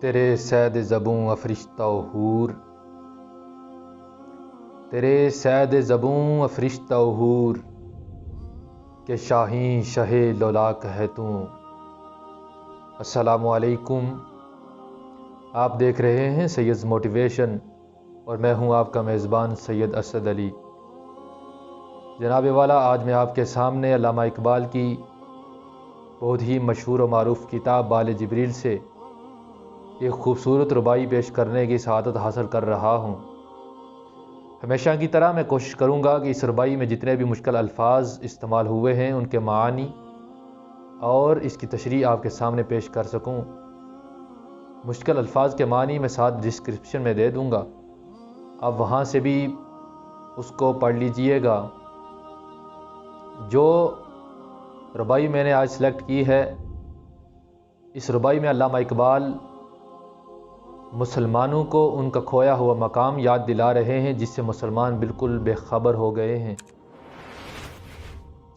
تیرے سید زبوں افرشتہ و حور، تیرے سید زبوں افرشتہ و حور، کہ شاہین شہ لولاک ہے تو۔ السلام علیکم، آپ دیکھ رہے ہیں سید موٹیویشن اور میں ہوں آپ کا میزبان سید اسد علی۔ جناب والا، آج میں آپ کے سامنے علامہ اقبال کی بہت ہی مشہور و معروف کتاب بال جبریل سے ایک خوبصورت ربائی پیش کرنے کی سعادت حاصل کر رہا ہوں۔ ہمیشہ کی طرح میں کوشش کروں گا کہ اس ربائی میں جتنے بھی مشکل الفاظ استعمال ہوئے ہیں ان کے معانی اور اس کی تشریح آپ کے سامنے پیش کر سکوں۔ مشکل الفاظ کے معنی میں ساتھ ڈسکرپشن میں دے دوں گا، آپ وہاں سے بھی اس کو پڑھ لیجئے گا۔ جو ربائی میں نے آج سلیکٹ کی ہے، اس ربائی میں علامہ اقبال مسلمانوں کو ان کا کھویا ہوا مقام یاد دلا رہے ہیں جس سے مسلمان بالکل بے خبر ہو گئے ہیں۔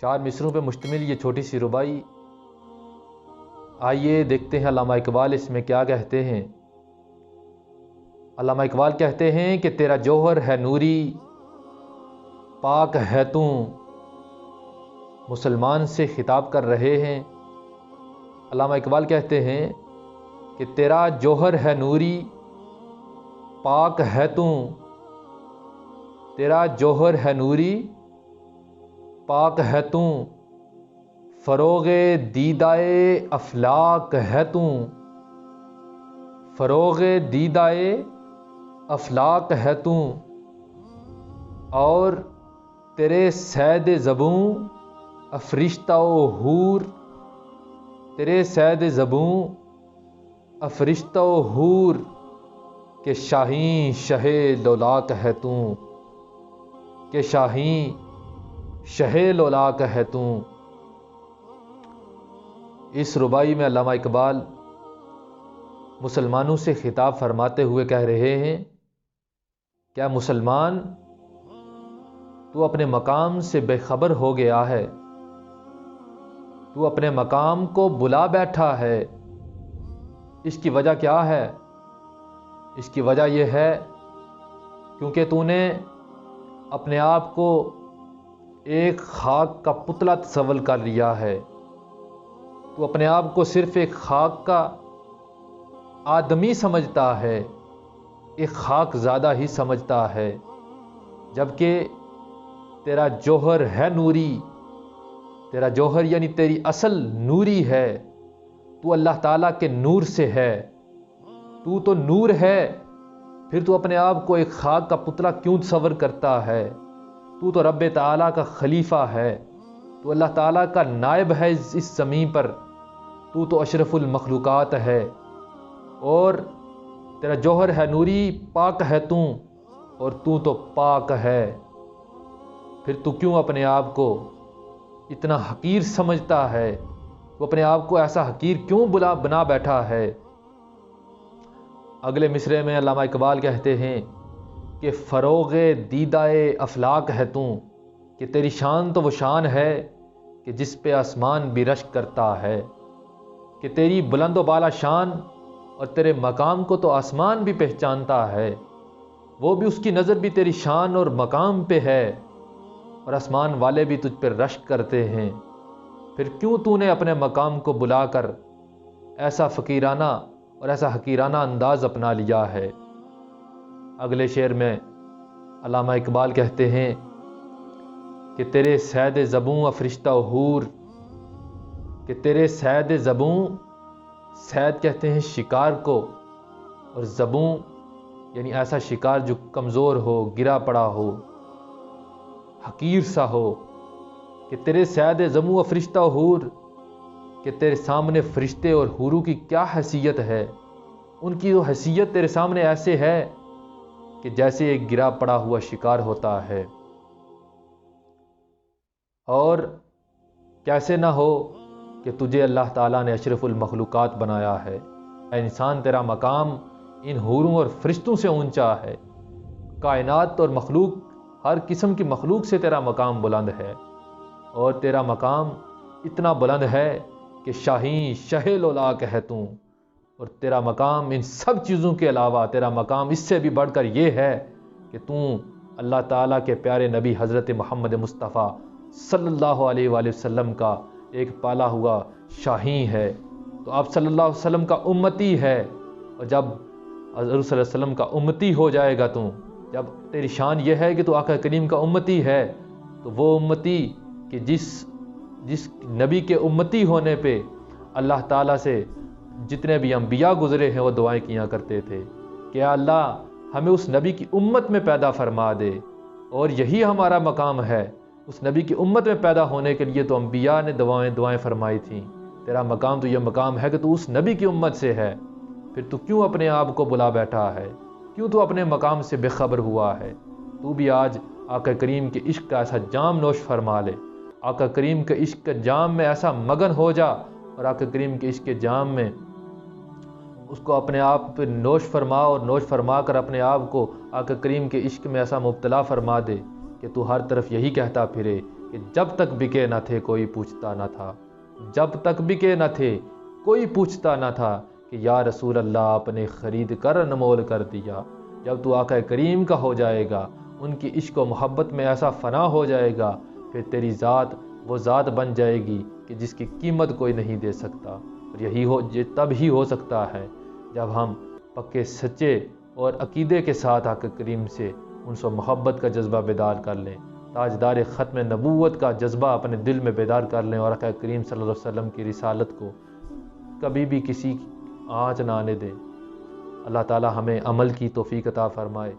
4 مصروں پہ مشتمل یہ چھوٹی سی ربائی، آئیے دیکھتے ہیں علامہ اقبال اس میں کیا کہتے ہیں۔ علامہ اقبال کہتے ہیں کہ تیرا جوہر ہے نوری، پاک ہے تو۔ مسلمان سے خطاب کر رہے ہیں۔ علامہ اقبال کہتے ہیں کہ تیرا جوہر ہے نوری، پاک ہے تو۔ تیرا جوہر ہے نوری، پاک ہے تو۔ فروغ دیدائے افلاک ہے تو۔ فروغ دیدائے افلاک ہے تو۔ اور تیرے سید زبوں افرشتہ و حور، تیرے سید زبوں افرشتہ و حور، کہ شاہین شہ لولاک ہے تو۔ کہ شاہین شہ لولاک ہے تو۔ اس ربائی میں علامہ اقبال مسلمانوں سے خطاب فرماتے ہوئے کہہ رہے ہیں، کیا مسلمان تو اپنے مقام سے بے خبر ہو گیا ہے؟ تو اپنے مقام کو بلا بیٹھا ہے۔ اس کی وجہ کیا ہے؟ اس کی وجہ یہ ہے کیونکہ تو نے اپنے آپ کو ایک خاک کا پتلا تصور کر لیا ہے۔ تو اپنے آپ کو صرف ایک خاک کا آدمی سمجھتا ہے، ایک خاک زادہ ہی سمجھتا ہے، جبکہ تیرا جوہر ہے نوری۔ تیرا جوہر یعنی تیری اصل نوری ہے، تو اللہ تعالیٰ کے نور سے ہے۔ تو نور ہے، پھر تو اپنے آپ کو ایک خاک کا پتلا کیوں تصور کرتا ہے؟ تو رب تعالیٰ کا خلیفہ ہے، تو اللہ تعالیٰ کا نائب ہے اس زمین پر، تو اشرف المخلوقات ہے۔ اور تیرا جوہر ہے نوری، پاک ہے تو، اور تو پاک ہے۔ پھر تو کیوں اپنے آپ کو اتنا حقیر سمجھتا ہے؟ وہ اپنے آپ کو ایسا حقیر کیوں بنا بیٹھا ہے؟ اگلے مصرعے میں علامہ اقبال کہتے ہیں کہ فروغ دیدائے افلاک ہے تو، کہ تیری شان تو وہ شان ہے کہ جس پہ آسمان بھی رشک کرتا ہے۔ کہ تیری بلند و بالا شان اور تیرے مقام کو تو آسمان بھی پہچانتا ہے، وہ بھی اس کی نظر بھی تیری شان اور مقام پہ ہے، اور آسمان والے بھی تجھ پہ رشک کرتے ہیں۔ پھر کیوں تو نے اپنے مقام کو بلا کر ایسا فقیرانہ اور ایسا حقیرانہ انداز اپنا لیا ہے؟ اگلے شعر میں علامہ اقبال کہتے ہیں کہ تیرے سید زبوں افرشتہ و حور، کہ تیرے سید زبوں، سید کہتے ہیں شکار کو، اور زبوں یعنی ایسا شکار جو کمزور ہو، گرا پڑا ہو، حقیر سا ہو۔ کہ تیرے سید زبوں افرشتہ و حور، کہ تیرے سامنے فرشتے اور حوروں کی کیا حیثیت ہے؟ ان کی وہ حیثیت تیرے سامنے ایسے ہے کہ جیسے ایک گرا پڑا ہوا شکار ہوتا ہے۔ اور کیسے نہ ہو کہ تجھے اللہ تعالیٰ نے اشرف المخلوقات بنایا ہے۔ اے انسان، تیرا مقام ان حوروں اور فرشتوں سے اونچا ہے۔ کائنات اور مخلوق، ہر قسم کی مخلوق سے تیرا مقام بلند ہے، اور تیرا مقام اتنا بلند ہے کہ شاہین شہ لولاک ہے تو۔ اور تیرا مقام ان سب چیزوں کے علاوہ تیرا مقام اس سے بھی بڑھ کر یہ ہے کہ تو اللہ تعالیٰ کے پیارے نبی حضرت محمد مصطفیٰ صلی اللہ علیہ وآلہ وسلم کا ایک پالا ہوا شاہین ہے۔ تو آپ صلی اللہ علیہ وسلم کا امتی ہے، اور جب حضور صلی اللہ علیہ وسلم کا امتی ہو جائے گا تو، جب تیری شان یہ ہے کہ تو آقا کریم کا امتی ہے، تو وہ امتی کہ جس نبی کے امتی ہونے پہ اللہ تعالیٰ سے جتنے بھی انبیاء گزرے ہیں وہ دعائیں کیا کرتے تھے کہ یا اللہ ہمیں اس نبی کی امت میں پیدا فرما دے، اور یہی ہمارا مقام ہے۔ اس نبی کی امت میں پیدا ہونے کے لیے تو انبیاء نے دعائیں فرمائی تھیں، تیرا مقام تو یہ مقام ہے کہ تو اس نبی کی امت سے ہے، پھر تو کیوں اپنے آپ کو بلا بیٹھا ہے؟ کیوں تو اپنے مقام سے بے خبر ہوا ہے؟ تو بھی آج آقا کریم کے عشق کا ایسا جام نوش فرما لے، آقا کریم کے عشق کے جام میں ایسا مگن ہو جا، اور آقا کریم کے عشق کے جام میں اس کو اپنے آپ پہ نوش فرما، اور نوش فرما کر اپنے آپ کو آقا کریم کے عشق میں ایسا مبتلا فرما دے کہ تو ہر طرف یہی کہتا پھرے کہ جب تک بکے نہ تھے کوئی پوچھتا نہ تھا، جب تک بکے نہ تھے کوئی پوچھتا نہ تھا، کہ یا رسول اللہ آپ نے خرید کر انمول کر دیا۔ جب تو آقا کریم کا ہو جائے گا، ان کی عشق و محبت میں ایسا فنا ہو جائے گا، پھر تیری ذات وہ ذات بن جائے گی کہ جس کی قیمت کوئی نہیں دے سکتا۔ اور یہ تب ہی ہو سکتا ہے جب ہم پکے سچے اور عقیدے کے ساتھ آقا کریم سے انس و محبت کا جذبہ بیدار کر لیں، تاجدار ختم نبوت کا جذبہ اپنے دل میں بیدار کر لیں، اور آقا کریم صلی اللہ علیہ وسلم کی رسالت کو کبھی بھی کسی آنچ نہ آنے دیں۔ اللہ تعالی ہمیں عمل کی توفیق عطا فرمائے۔